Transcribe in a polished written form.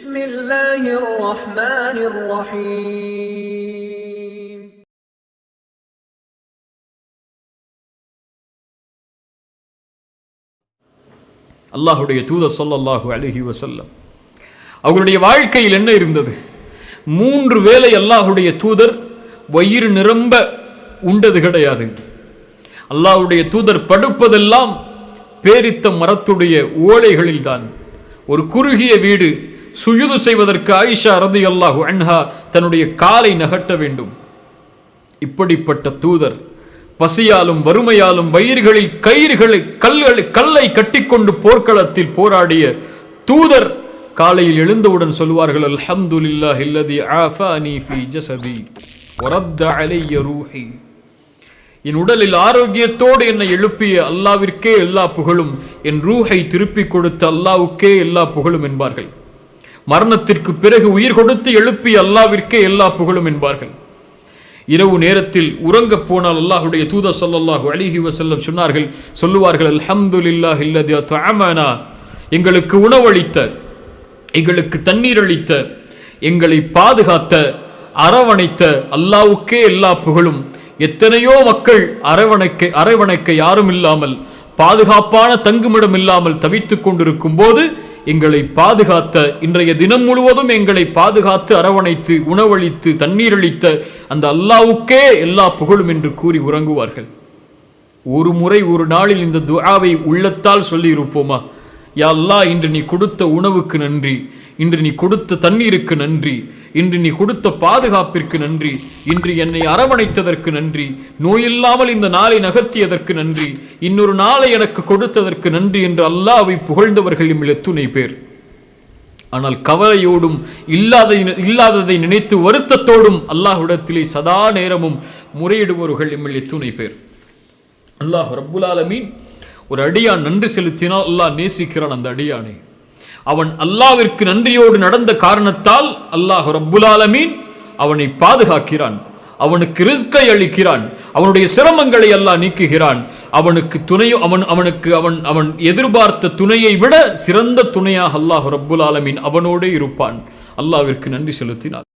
بسم الله الرحمن الرحيم அல்லாஹ்வுடைய தூதர் ஸல்லல்லாஹு அலைஹி வஸல்லம் அவருடைய வாழ்க்கையில் என்ன இருந்தது? 3 வேளை அல்லாஹ்வுடைய தூதர் வயிறு நிரம்ப உண்டது கிடையாது. அல்லாஹ்வுடைய தூதர் படுப்பதெல்லாம் பேரித்த மரத்துடைய ஓலைகளில்தான். ஒரு குறுகிய வீடு, சுஜூது செய்வதற்கு ஆயிஷா ரலியல்லாஹு அன்ஹா தன்னுடைய காலை நகட்ட வேண்டும். இப்படிப்பட்ட தூதர் பசியாலும் வறுமையாலும் வயிறுகளில் கல்லை கட்டிக்கொண்டு போர்க்களத்தில் போராடிய தூதர் காலையில் எழுந்தவுடன் சொல்வார்கள், அல்ஹம்துலில்லாஹி அல்லதி ஆஃபானி ஃபீ ஜஸதி வரத்த அலைய ரூஹி. என் உடலில் ஆரோக்கியத்தோடு என்னை எழுப்பிய அல்லாவிற்கே எல்லா புகழும், என் ரூஹை திருப்பிக் கொடுத்த அல்லாவுக்கே எல்லா புகழும் என்பார்கள். மரணத்திற்கு பிறகு உயிர் கொடுத்து எழுப்பிய அல்லாவிற்கே எல்லா புகழும் என்பார்கள். இரவு நேரத்தில் உறங்க போனால் அல்லாஹ்வுடைய தூதர் ஸல்லல்லாஹு அலைஹி வஸல்லம் சொல்லுவார்கள், அல்ஹம்துலில்லாஹி அல்லதி அத்அமனா, எங்களுக்கு உணவளித்த, எங்களுக்கு தண்ணீர் அளித்த, எங்களை பாதுகாத்த, அரவணைத்த அல்லாஹ்வுக்கே எல்லா புகழும். எத்தனையோ மக்கள் அரவணைக்க யாரும் இல்லாமல், பாதுகாப்பான தங்குமிடம் இல்லாமல் தவித்துக் கொண்டிருக்கும் போது எங்களை பாதுகாத்த, இன்றைய தினம் முழுவதும் எங்களை பாதுகாத்து அரவணைத்து உணவளித்து தண்ணீர் அளித்த அந்த அல்லாஹ்வுக்கே எல்லா புகழும் என்று கூறி உறங்குவார்கள். ஒரு முறை ஒரு நாளில் இந்த துஆவை உள்ளத்தால் சொல்லி இருப்போமா? யா அல்லாஹ், இன்று நீ கொடுத்த உணவுக்கு நன்றி, இன்று நீ கொடுத்த தண்ணீருக்கு நன்றி, இன்று நீ கொடுத்த பாதுகாப்பிற்கு நன்றி, இன்று என்னை அரவணைத்ததற்கு நன்றி, நோயில்லாமல் இந்த நாளை நகர்த்தியதற்கு நன்றி, இன்னொரு நாளை எனக்கு கொடுத்ததற்கு நன்றி என்று அல்லாஹ்வை புகழ்ந்தவர்கள் எத்துணை பேர். ஆனால் கவலையோடும் இல்லாததை நினைத்து வருத்தத்தோடும் அல்லாஹ்விடத்திலே சதா நேரமும் முறையிடுபவர்கள் எத்துணை பேர். அல்லாஹ் ரப்புல் ஆலமீன் ஒரு அடியான் நன்றி செலுத்தினால் அல்லாஹ் நேசிக்கிறான் அந்த அடியானை. அவன் அல்லாஹ்விற்கு நன்றியோடு நடந்த காரணத்தால் அல்லாஹ் ரப்புல் ஆலமீன் அவனை பாதுகாக்கிறான், அவனுக்கு ரிஸ்கை அளிக்கிறான், அவனுடைய சிரமங்களை அல்லாஹ் நீக்குகிறான். அவனுக்கு அவன் எதிர்பார்த்த துணையை விட சிறந்த துணையாக அல்லாஹ் ரப்புல் ஆலமீன் அவனோடே இருப்பான். அல்லாஹ்விற்கு நன்றி செலுத்தினார்.